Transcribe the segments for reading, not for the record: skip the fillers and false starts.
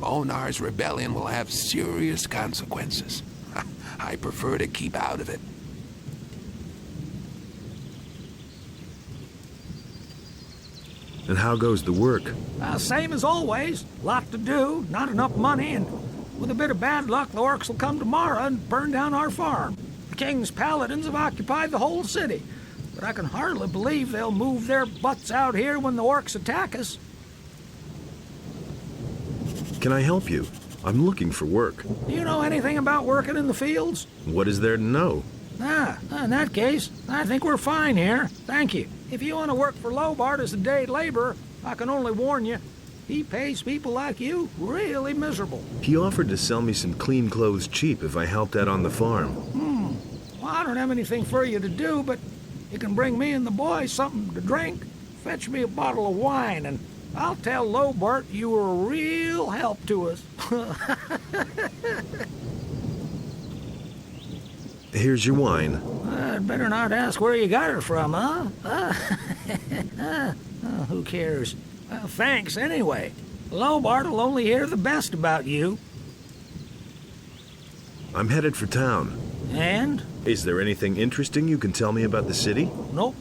Onar's rebellion will have serious consequences. I prefer to keep out of it. And how goes the work? Same as always. Lot to do, not enough money, and with a bit of bad luck, the orcs will come tomorrow and burn down our farm. The king's paladins have occupied the whole city, but I can hardly believe they'll move their butts out here when the orcs attack us. Can I help you? I'm looking for work. Do you know anything about working in the fields? What is there to know? In that case, I think we're fine here. Thank you. If you want to work for Lobart as a day laborer, I can only warn you, he pays people like you really miserable. He offered to sell me some clean clothes cheap if I helped out on the farm. Well, I don't have anything for you to do, but you can bring me and the boys something to drink. Fetch me a bottle of wine, and I'll tell Lobart you were a real help to us. Here's your wine. I'd better not ask where you got her from, huh? Who cares? Thanks, anyway. Lobart will only hear the best about you. I'm headed for town. And? Is there anything interesting you can tell me about the city? Nope.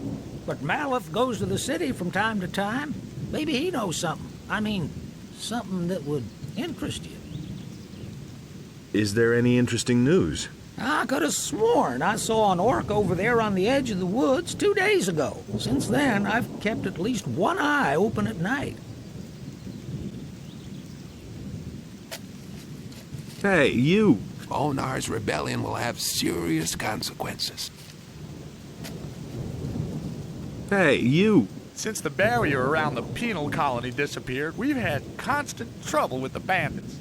But Maleth goes to the city from time to time. Maybe he knows something. I mean, something that would interest you. Is there any interesting news? I could have sworn I saw an orc over there on the edge of the woods 2 days ago. Since then, I've kept at least one eye open at night. Hey, you! Onar's rebellion will have serious consequences. Hey, you! Since the barrier around the penal colony disappeared, we've had constant trouble with the bandits.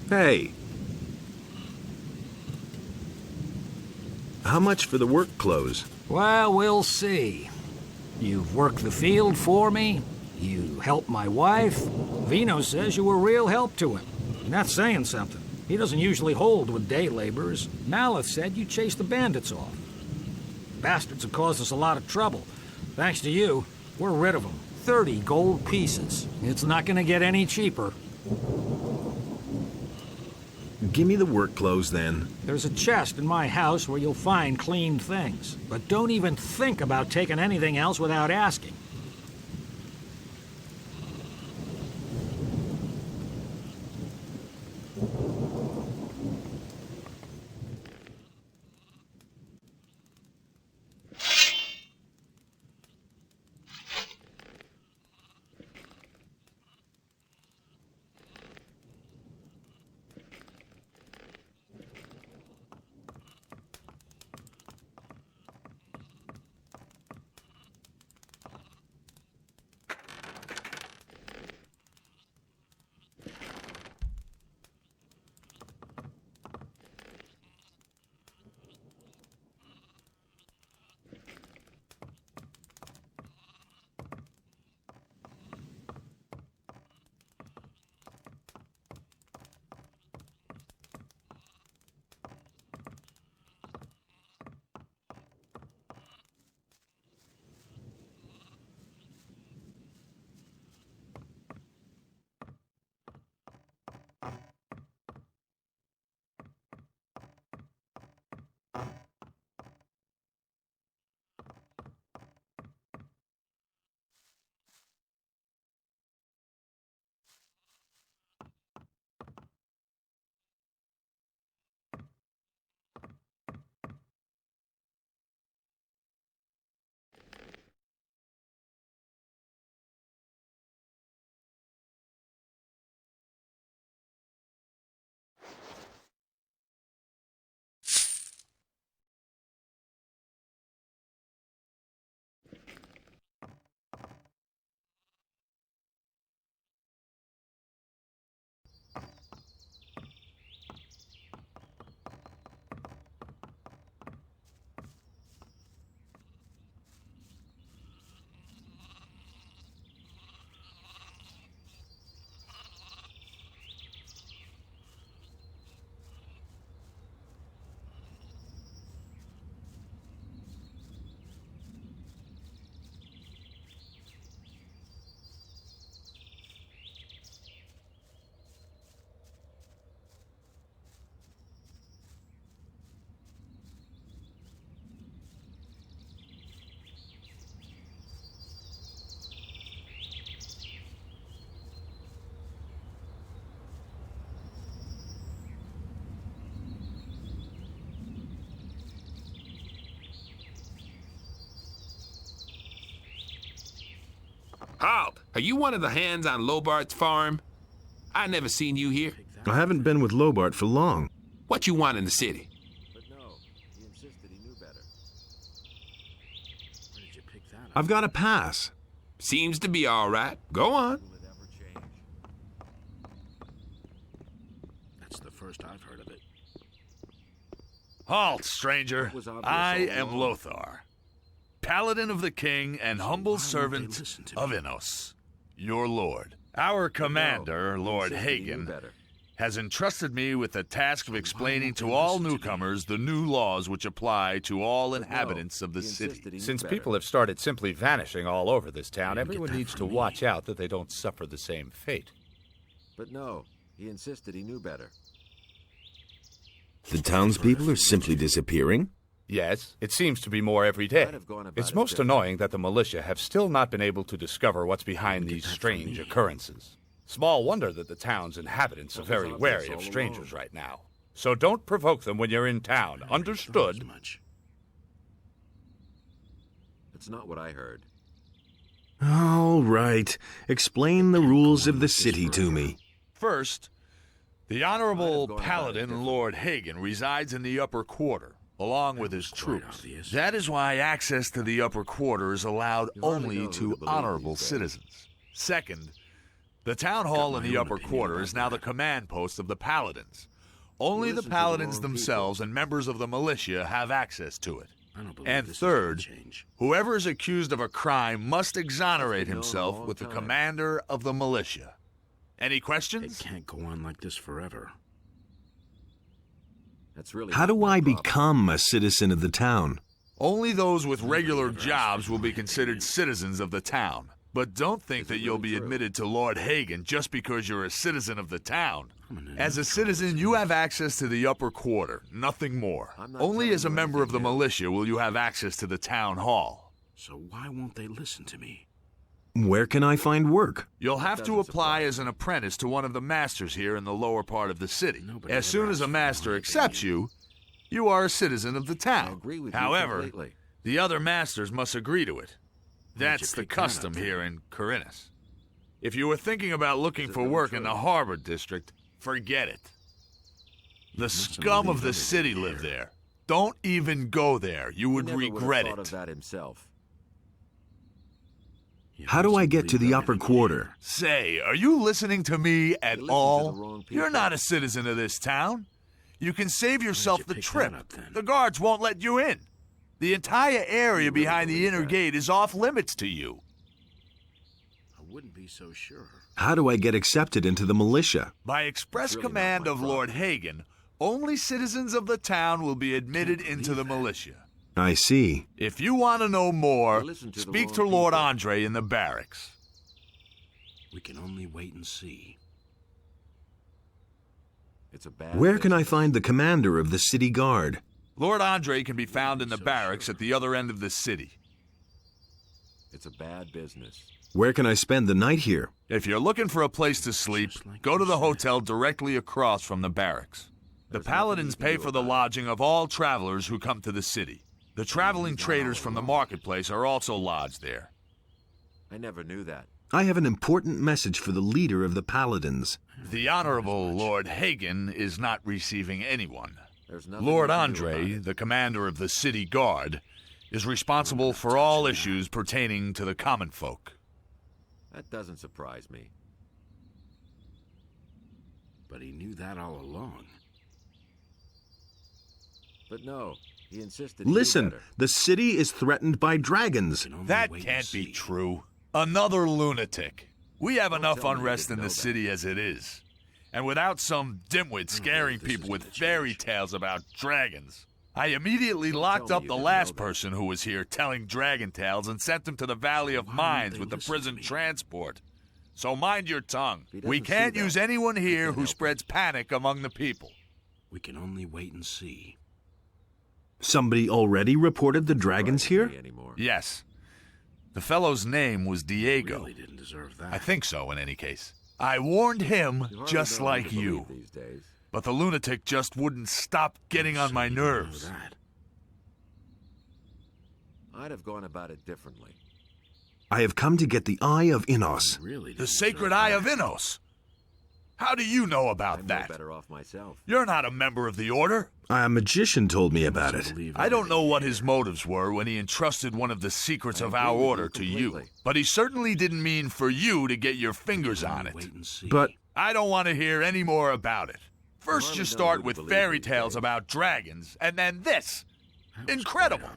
Hey! How much for the work clothes? Well, we'll see. You've worked the field for me. You helped my wife. Vino says you were a real help to him. And that's saying something. He doesn't usually hold with day laborers. Maleth said you chased the bandits off. Bastards have caused us a lot of trouble. Thanks to you, we're rid of them. 30 gold pieces. It's not gonna get any cheaper. Give me the work clothes, then. There's a chest in my house where you'll find clean things. But don't even think about taking anything else without asking. Are you one of the hands on Lobart's farm? I never seen you here. I haven't been with Lobart for long. What you want in the city? But no, he insisted he knew better. Where did you pick that up? I've got a pass. Seems to be all right. Go on. Will it ever change? That's the first I've heard of it. Halt, stranger. was obvious I all am along. Lothar, paladin of the king and humble why won't they servant listen to of me? Innos, your lord. Our commander, Lord Insisted he knew Hagen, better. has entrusted me with the task of explaining to all newcomers the new laws which apply to all inhabitants of the He city. insisted he knew Since better. people have started simply vanishing all over this town, didn't get everyone that needs to from me. watch out that they don't suffer the same fate. But no, he insisted he knew better. The townspeople are simply disappearing? Yes, it seems to be more every day. Might have gone about It's it most differently. annoying that the militia have still not been able to discover what's behind these strange occurrences. Small wonder that the town's inhabitants are very obvious wary all of strangers along. right now. So don't provoke them when you're in town. Understood? Much. That's not what I heard. All right. Explain the rules of the city to me. First, the Honorable Might have gone about it Paladin differently. Lord Hagen resides in the upper quarter, along with his quite troops. obvious. That is why access to the upper quarter is allowed You hardly only know who to to believe honorable these days. citizens. Second, the town hall in my the own upper opinion quarter about is now the that. command post of the Paladins. Only the listen to the Paladins wrong themselves and members of the militia have access to it. I don't believe And this is gonna third, change. whoever is accused of a crime must exonerate been known a himself long with the time. commander of the militia. Any It questions? can't go on like this forever. That's really How not do my I problem. become a citizen of the town? Only those with regular jobs will be considered citizens of the town. But don't think Is that it you'll really be true? admitted to Lord Hagen just because you're a citizen of the town. I'm gonna As a know citizen, trouble. you have access to the upper quarter, nothing more. I'm not Only telling as a you member of the anything new. militia will you have access to the town hall. So why won't they listen to me? Where can I find work? You'll have to doesn't apply surprise as an apprentice to one of the masters here in the lower part of the city. Nobody As soon ever as a asked for master my accepts opinion. you are a citizen of the town. I agree with you However, completely. the other masters must agree to it. Where'd That's you the pick that up, custom then? here in Corinus. If you were thinking about looking Is it for really work in true? the harbor district, forget it. The mustn't scum believe of the everything city you live hear. there. Don't even go there. You He would never have regret thought it. of that himself. You How do I mustn't get to believe the upper everything you quarter? hear. Say, are you listening to me at listen to all? the wrong You're people. not a citizen of this town. You can save yourself you the pick trip. that up, then? The guards won't let you in. The entire area really behind the believe inner that? gate is off limits to you. I wouldn't be so sure. How do I get accepted into the militia? By express That's really command not my of Lord Hagen, only citizens of the town will be admitted into the militia. I see. If you want to know more, You listen to the speak wrong to Lord people. Andre in the barracks. We can only wait and see. It's a bad Where can I business. find the commander of the city guard? Lord Andre can be found in the So barracks sure. at the other end of the city. It's a bad business. Where can I spend the night here? If you're looking for a place to sleep, Just like go to you the said. hotel directly across from the barracks. The There's paladins nothing you pay can do for the about it. lodging of all travelers who come to the city. The traveling traders from the marketplace are also lodged there. I never knew that. I have an important message for the leader of the Paladins. The Honorable Lord Hagen is not receiving anyone. There's nothing Lord you can do Andre, about it. the commander of the city guard, is responsible for all issues pertaining to the common folk. That doesn't surprise me. But he knew that all along. But no, he insisted. he knew Listen, better. the city is threatened by dragons. We can only That wait and can't be see. true. Another lunatic. We have Don't enough tell me you unrest didn't in the know that. city as it is. And without some dimwit scaring this people is with gonna fairy change. tales about dragons. I immediately locked tell up me the you didn't last know that. person who was here telling dragon tales and sent him to the Valley of why won't Mines they with the listen to prison me? transport. So mind your tongue. He We doesn't see can't that. use anyone here can't who help spreads panic among the people. We can only wait and see. Somebody already reported the dragons Surprises here? me anymore. Yes. The fellow's name was Diego. Really didn't deserve that. I think so, in any case. I warned him You hardly just know who like to you. believe these days. But the lunatic just wouldn't stop getting on So my you didn't know nerves. that. I'd have gone about it differently. I have come to get the Eye of Innos. The sacred Eye of Innos. How do you know about I'm that? no better off myself. You're not a member of the Order. A magician told me about it. I don't know what his motives were when he entrusted one of the secrets of our Order to you, but he certainly didn't mean for you to get your fingers on it. But I don't want to hear any more about it. First you start with fairy tales about dragons, and then this. Incredible.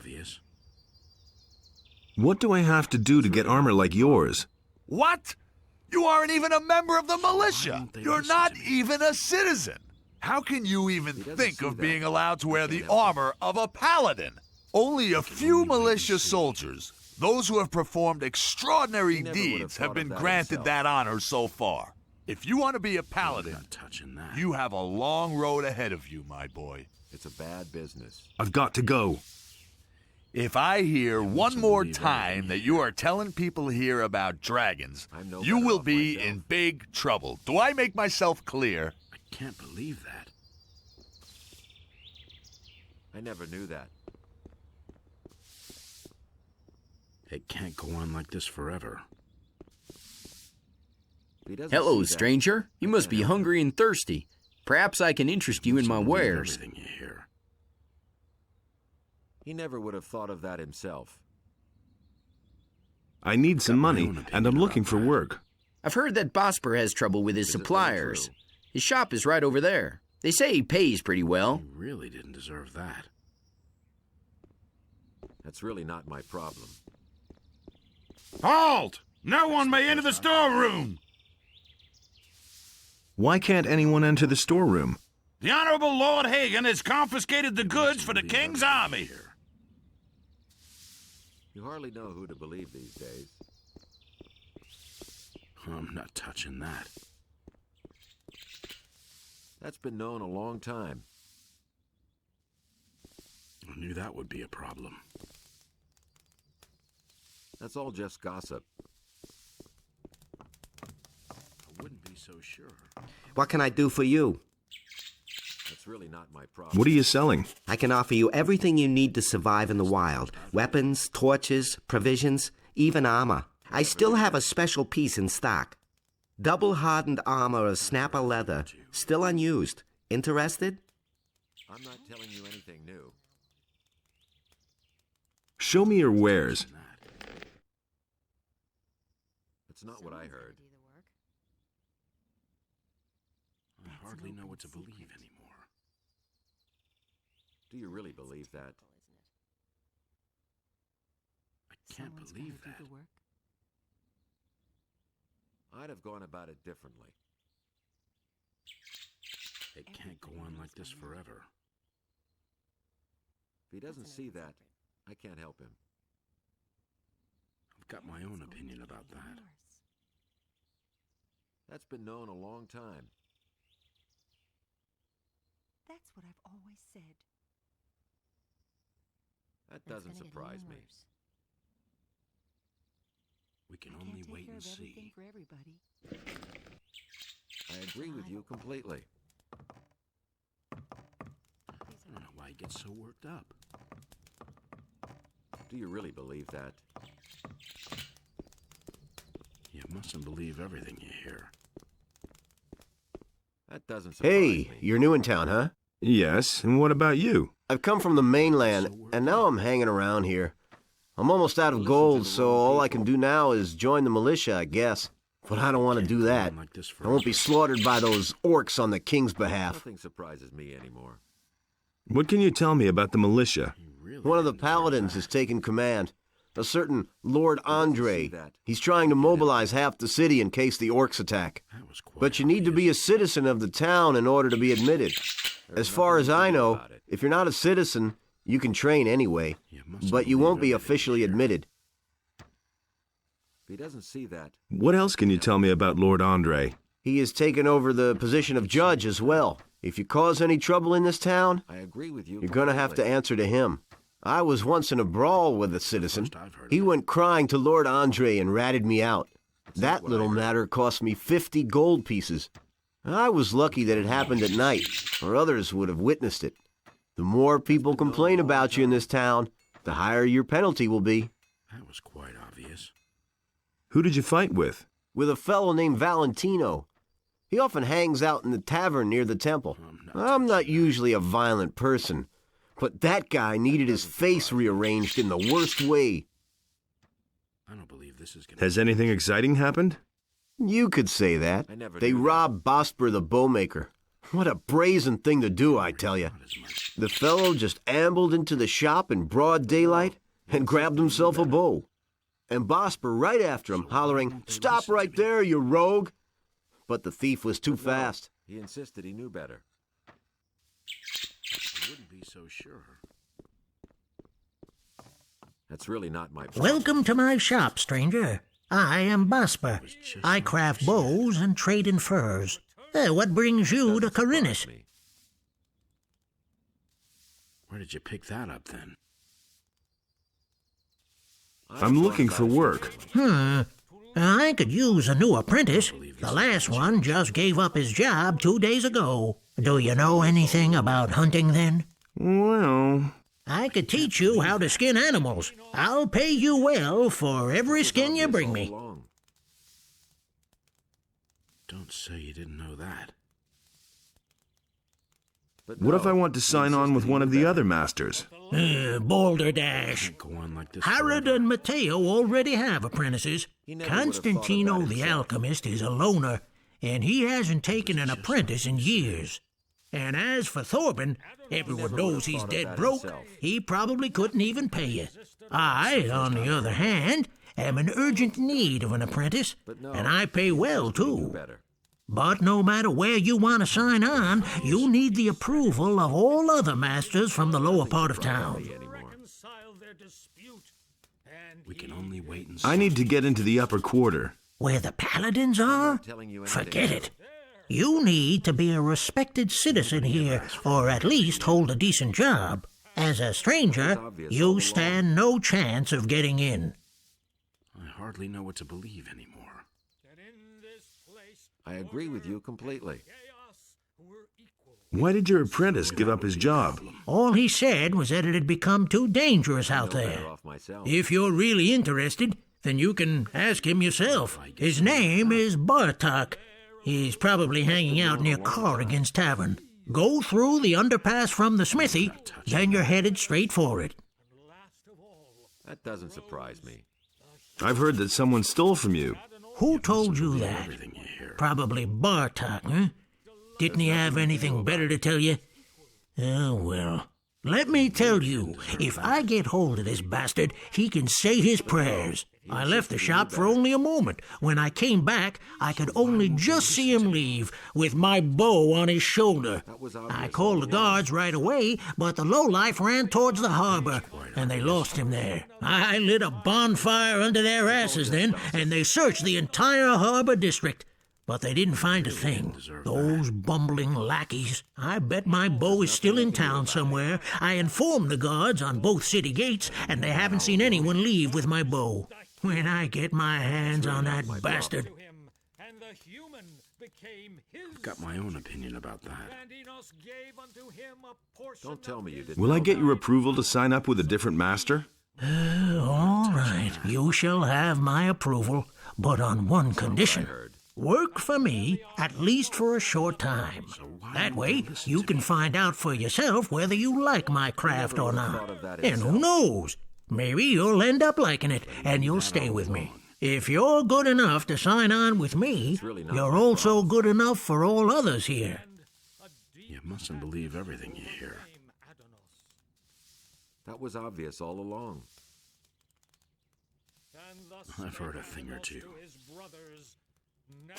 what do I have to do to get armor like yours? What? You aren't even a member of the militia. You're not even a citizen. How can you even think of being allowed to wear the armor of a paladin? Only a few militia soldiers, those who have performed extraordinary deeds, have been granted that honor so far. If you want to be a paladin, you have a long road ahead of you, my boy. It's a bad business. I've got to go. If I hear one more time that you are telling people here about dragons, you will be in big trouble. Do I make myself clear? I can't believe that. I never knew that. It can't go on like this forever. Hello, stranger. You must be hungry and thirsty. Perhaps I can interest you in my wares. Everything you hear. He never would have thought of that himself. I need some money, and I'm looking for work. I've heard that Bosper has trouble with his suppliers. His shop is right over there. They say he pays pretty well. You really didn't deserve that. That's really not my problem. Halt! No one may enter the storeroom! Why can't anyone enter the storeroom? The Honorable Lord Hagen has confiscated the goods for the King's army. You hardly know who to believe these days. I'm not touching that. That's been known a long time. I knew that would be a problem. That's all just gossip. I wouldn't be so sure. What can I do for you? That's really not my problem. What are you selling? I can offer you everything you need to survive in the wild. Weapons, torches, provisions, even armor. I still have a special piece in stock. Double-hardened armor of snapper leather, still unused. Interested? I'm not telling you anything new. Show me your wares. It's not what I heard. I hardly know what to believe anymore. Do you really believe that? I can't believe that. I'd have gone about it differently. It can't go on like this forever. If he doesn't see that, I can't help him. I've got my own opinion about that. That's been known a long time. That's what I've always said. That doesn't surprise me. We can only wait and see. For everybody. I agree with you completely. I don't know why he gets so worked up. Do you really believe that? You mustn't believe everything you hear. That doesn't surprise me. Hey, you're new in town, huh? Yes, and what about you? I've come from the mainland, and now I'm hanging around here. I'm almost out of gold, so all I can do now is join the militia, I guess. But I don't want to do that. I won't be slaughtered by those orcs on the king's behalf. Nothing surprises me anymore. What can you tell me about the militia? One of the paladins has taken command. A certain Lord Andre. He's trying to mobilize half the city in case the orcs attack. But you need to be a citizen of the town in order to be admitted. As far as I know, if you're not a citizen, you can train anyway, but you won't be officially admitted. If he doesn't see that, What else can you tell me about Lord Andre? He has taken over the position of judge as well. If you cause any trouble in this town, I agree with you. you're going to have to answer to him. I was once in a brawl with a citizen. He went crying to Lord Andre and ratted me out. That little matter cost me 50 gold pieces. I was lucky that it happened at night, or others would have witnessed it. The more people complain about you in this town, the higher your penalty will be. That was quite obvious. Who did you fight with? With a fellow named Valentino. He often hangs out in the tavern near the temple. I'm not usually a violent person, but that guy needed his face rearranged in the worst way. I don't believe this is gonna... Has anything exciting happened? You could say that. They robbed Bosper the bowmaker. What a brazen thing to do, I tell you. The fellow just ambled into the shop in broad daylight and grabbed himself a bow. And Bosper right after him, hollering, "Stop right there, you rogue!" But the thief was too fast. He insisted he knew better. I wouldn't be so sure. That's really not my problem. Welcome to my shop, stranger. I am Bosper. I craft bows and trade in furs. What brings you to Corinus? Where did you pick that up, then? I'm looking for work. I could use a new apprentice. The last one just gave up his job 2 days ago. Do you know anything about hunting, then? Well... I could teach you how to skin animals. I'll pay you well for every skin you bring me. Don't say you didn't know that. What if I want to sign on with one of the other masters? Balderdash. Go on like this. Herod and Matteo already have apprentices. Constantino the alchemist is a loner, and he hasn't taken an apprentice in years. And as for Thorben, everyone knows he's dead broke. He probably couldn't even pay you. I, on the other hand, am in urgent need of an apprentice, and I pay well, too. But no matter where you want to sign on, you need the approval of all other masters from the lower part of town. We can only wait and see. I need to get into the upper quarter. Where the paladins are? Forget it. You need to be a respected citizen here, or at least hold a decent job. As a stranger, you stand no chance of getting in. I hardly know what to believe anymore. I agree with you completely. Why did your apprentice give up his job? All he said was that it had become too dangerous out there. If you're really interested, then you can ask him yourself. His name is Bartok. He's probably hanging out near Corrigan's Tavern. Go through the underpass from the smithy, then you're headed straight for it. That doesn't surprise me. I've heard that someone stole from you. Who told you that? Probably Bartok, huh? Didn't he have anything better to tell you? Oh, well. Let me tell you, if I get hold of this bastard, he can say his prayers. I left the shop for only a moment. When I came back, I could only just see him leave, with my bow on his shoulder. I called the guards right away, but the lowlife ran towards the harbor, and they lost him there. I lit a bonfire under their asses then, and they searched the entire harbor district. But they didn't find a thing. Those bumbling lackeys. I bet my bow is still in town somewhere. I informed the guards on both city gates, and they haven't seen anyone leave with my bow. When I get my hands on that bastard... I've got my own opinion about that. Don't tell me you didn't. Will I get your approval to sign up with a different master? All right, you shall have my approval, but on one condition. Work for me, at least for a short time. That way, you can find out for yourself whether you like my craft or not. And who knows? Maybe you'll end up liking it, and you'll stay with me. If you're good enough to sign on with me, you're also good enough for all others here. You mustn't believe everything you hear. That was obvious all along. I've heard a thing or two.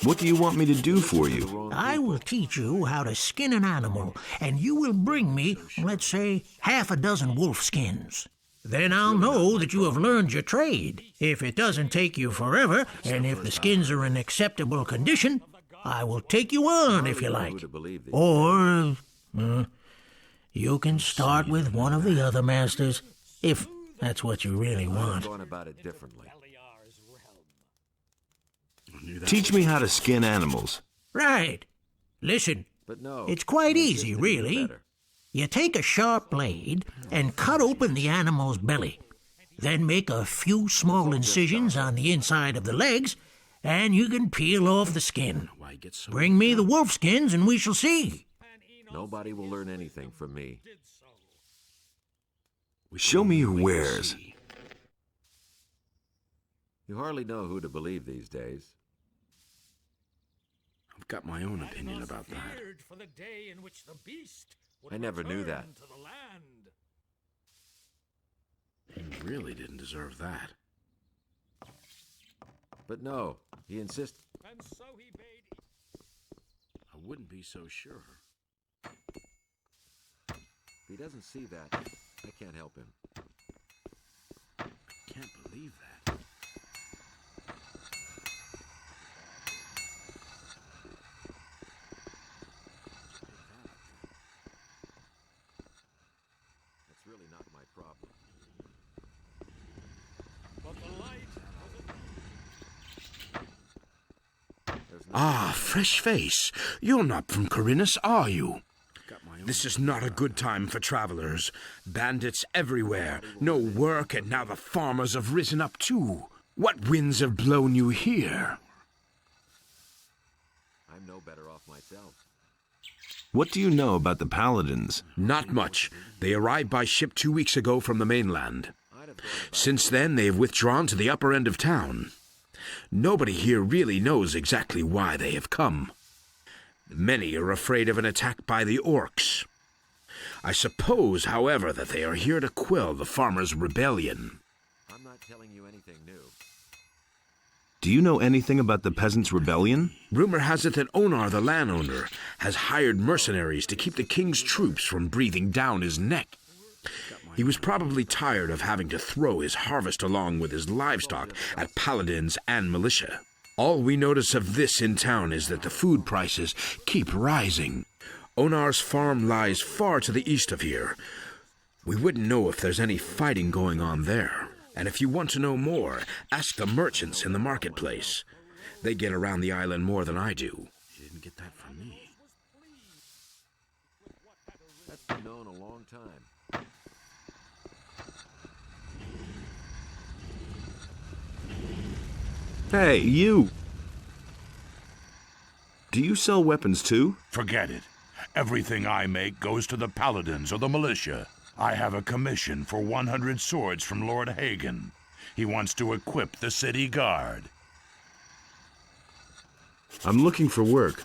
What do you want me to do for you? I will teach you how to skin an animal, and you will bring me, let's say, 6 wolf skins. Then I'll know that you have learned your trade. If it doesn't take you forever, and if the skins are in acceptable condition, I will take you on if you like. Or, you can start with one of the other masters, if that's what you really want. Teach me how to skin animals. Right. Listen, it's quite easy, really. You take a sharp blade and cut open the animal's belly. Then make a few small incisions on the inside of the legs, and you can peel off the skin. Bring me the wolf skins, and we shall see. Nobody will learn anything from me. Show me your wares. You hardly know who to believe these days. I've got my own opinion about that. I never knew that. He really didn't deserve that. But no, he insisted. And so he bade. I wouldn't be so sure. If he doesn't see that, I can't help him. I can't believe that. That's really not my problem. But the light Ah, fresh face. You're not from Corinus, are you? This is not a good time for travelers. Bandits everywhere, no work, and now the farmers have risen up too. What winds have blown you here? I'm no better off myself. What do you know about the paladins? Not much. They arrived by ship 2 weeks ago from the mainland. Since then, they have withdrawn to the upper end of town. Nobody here really knows exactly why they have come. Many are afraid of an attack by the orcs. I suppose, however, that they are here to quell the farmers' rebellion. I'm not telling you anything new. Do you know anything about the peasants' rebellion? Rumor has it that Onar, the landowner, has hired mercenaries to keep the king's troops from breathing down his neck. He was probably tired of having to throw his harvest along with his livestock at paladins and militia. All we notice of this in town is that the food prices keep rising. Onar's farm lies far to the east of here. We wouldn't know if there's any fighting going on there. And if you want to know more, ask the merchants in the marketplace. They get around the island more than I do. You didn't get that from me. That's been known a long time. Hey, you! Do you sell weapons too? Forget it. Everything I make goes to the paladins or the militia. I have a commission for 100 swords from Lord Hagen. He wants to equip the city guard. I'm looking for work.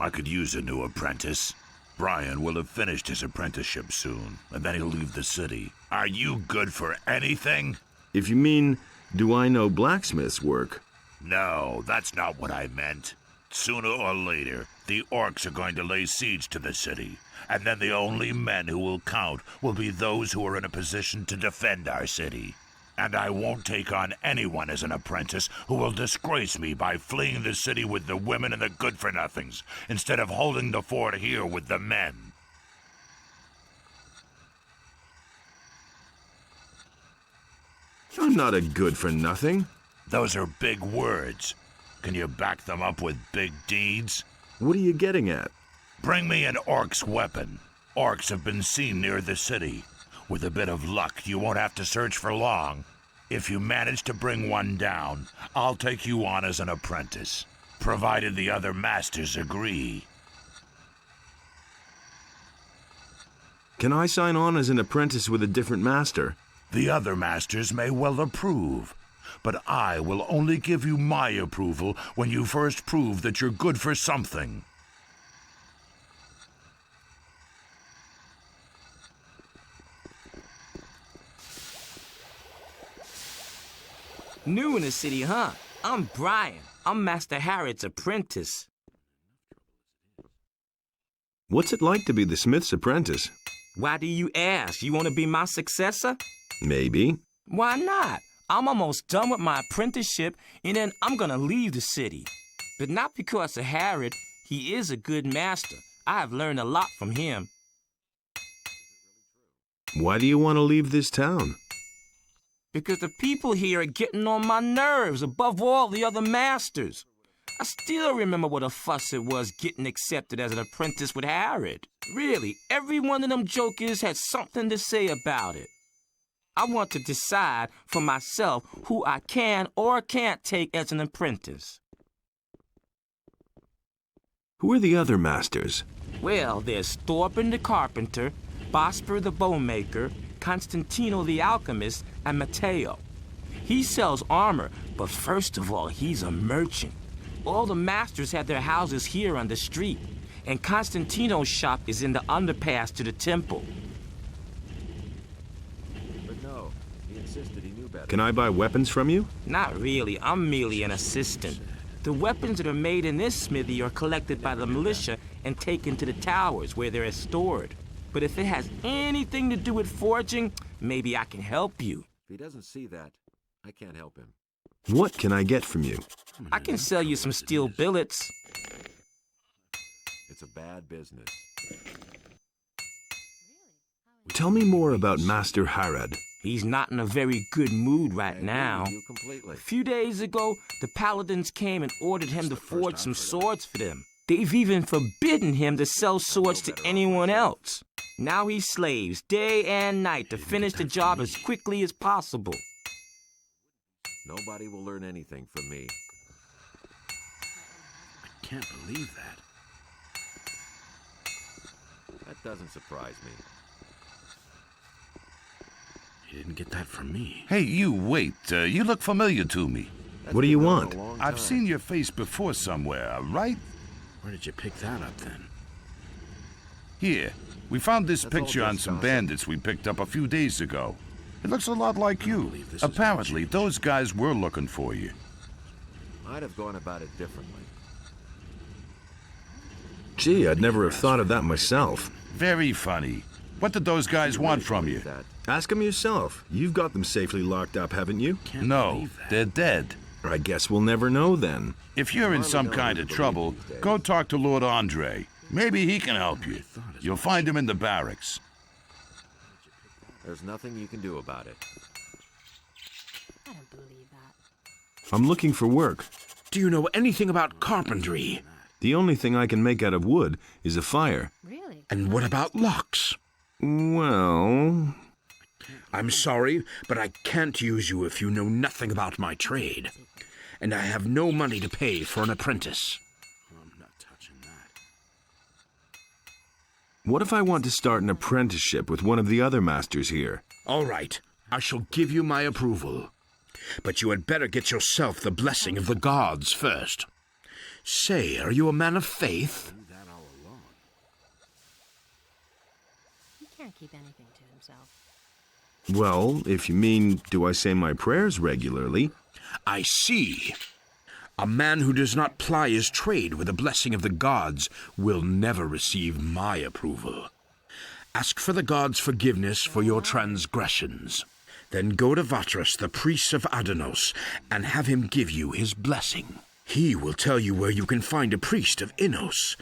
I could use a new apprentice. Brian will have finished his apprenticeship soon, and then he'll leave the city. Are you good for anything? If you mean, do I know blacksmith's work? No, that's not what I meant. Sooner or later, the orcs are going to lay siege to the city, and then the only men who will count will be those who are in a position to defend our city. And I won't take on anyone as an apprentice who will disgrace me by fleeing the city with the women and the good-for-nothings, instead of holding the fort here with the men. I'm not a good-for-nothing. Those are big words. Can you back them up with big deeds? What are you getting at? Bring me an orc's weapon. Orcs have been seen near the city. With a bit of luck, you won't have to search for long. If you manage to bring one down, I'll take you on as an apprentice, provided the other masters agree. Can I sign on as an apprentice with a different master? The other masters may well approve, but I will only give you my approval when you first prove that you're good for something. New in the city, huh? I'm Brian. I'm Master Harrod's apprentice. What's it like to be the smith's apprentice? Why do you ask? You want to be my successor? Maybe. Why not? I'm almost done with my apprenticeship, and then I'm gonna leave the city. But not because of Harrod. He is a good master. I have learned a lot from him. Why do you want to leave this town? Because the people here are getting on my nerves above all the other masters. I still remember what a fuss it was getting accepted as an apprentice with Harrod. Really, every one of them jokers had something to say about it. I want to decide for myself who I can or can't take as an apprentice. Who are the other masters? Well, there's Thorben the carpenter, Bosper the bowmaker, Constantino the alchemist, and Matteo. He sells armor, but first of all, he's a merchant. All the masters have their houses here on the street, and Constantino's shop is in the underpass to the temple. But no, he insisted he knew better. Can I buy weapons from you? Not really, I'm merely an assistant. The weapons that are made in this smithy are collected by the militia and taken to the towers where they're stored. But if it has anything to do with forging, maybe I can help you. If he doesn't see that, I can't help him. What can I get from you? I can sell you some steel billets. It's a bad business. Tell me more about Master Harad. He's not in a very good mood right now. You completely. A few days ago, the paladins came and ordered him to forge some swords for them. They've even forbidden him to sell swords to anyone else. Now he slaves day and night to finish the job as quickly as possible. Nobody will learn anything from me. I can't believe that. That doesn't surprise me. He didn't get that from me. Hey, you, wait. You look familiar to me. What do you want? I've seen your face before somewhere, right? Where did you pick that up, then? Here. We found this picture on some bandits we picked up a few days ago. It looks a lot like you. Apparently, those guys were looking for you. I'd have gone about it differently. Gee, I'd never have thought of that myself. Very funny. What did those guys want from you? Ask them yourself. You've got them safely locked up, haven't you? No, they're dead. I guess we'll never know then. If you're in some kind of trouble, go talk to Lord Andre. Maybe he can help you. You'll find him in the barracks. There's nothing you can do about it. I don't believe that. I'm looking for work. Do you know anything about carpentry? The only thing I can make out of wood is a fire. Really? And what about locks? Well... I'm sorry, but I can't use you if you know nothing about my trade. And I have no money to pay for an apprentice. I'm not touching that. What if I want to start an apprenticeship with one of the other masters here? All right, I shall give you my approval. But you had better get yourself the blessing of the gods first. Say, are you a man of faith? He can't keep anything to himself. Well, if you mean, do I say my prayers regularly? I see. A man who does not ply his trade with the blessing of the gods will never receive my approval. Ask for the gods' forgiveness for your transgressions. Then go to Vatras, the priest of Adanos, and have him give you his blessing. He will tell you where you can find a priest of Innos.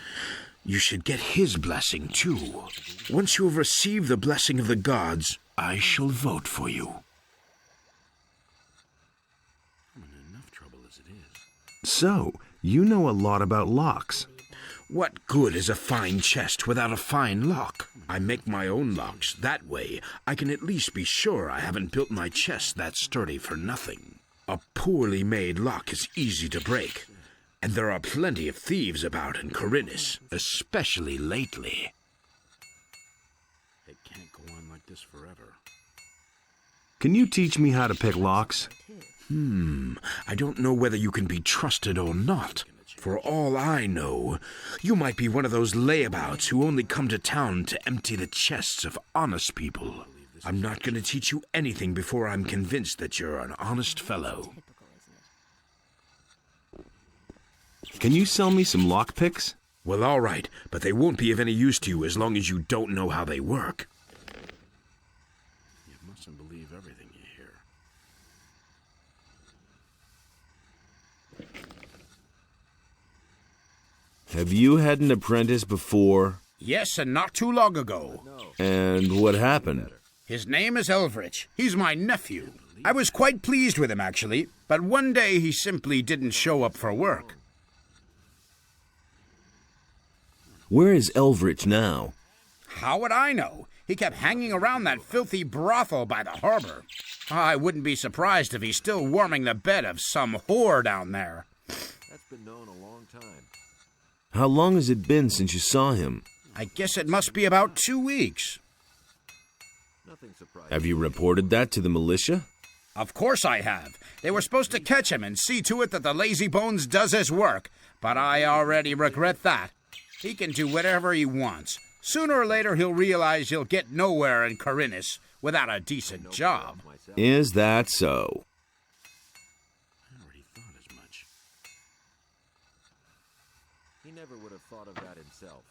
You should get his blessing, too. Once you have received the blessing of the gods, I shall vote for you. I'm in enough trouble as it is. So, you know a lot about locks. What good is a fine chest without a fine lock? I make my own locks. That way, I can at least be sure I haven't built my chest that sturdy for nothing. A poorly made lock is easy to break, and there are plenty of thieves about in Corinus, especially lately. It can't go on like this forever. Can you teach me how to pick locks? I don't know whether you can be trusted or not. For all I know, you might be one of those layabouts who only come to town to empty the chests of honest people. I'm not going to teach you anything before I'm convinced that you're an honest fellow. Can you sell me some lockpicks? Well, all right, but they won't be of any use to you as long as you don't know how they work. You mustn't believe everything you hear. Have you had an apprentice before? Yes, and not too long ago. And what happened? His name is Elvrich. He's my nephew. I was quite pleased with him, actually, but one day he simply didn't show up for work. Where is Elvrich now? How would I know? He kept hanging around that filthy brothel by the harbor. I wouldn't be surprised if he's still warming the bed of some whore down there. That's been known a long time. How long has it been since you saw him? I guess it must be about 2 weeks. Nothing surprising. Have you reported that to the militia? Of course I have. They were supposed to catch him and see to it that the lazy bones does his work, but I already regret that. He can do whatever he wants. Sooner or later he'll realize he'll get nowhere in Corinus without a decent job. Is that so? I already thought as much. He never would have thought of that himself.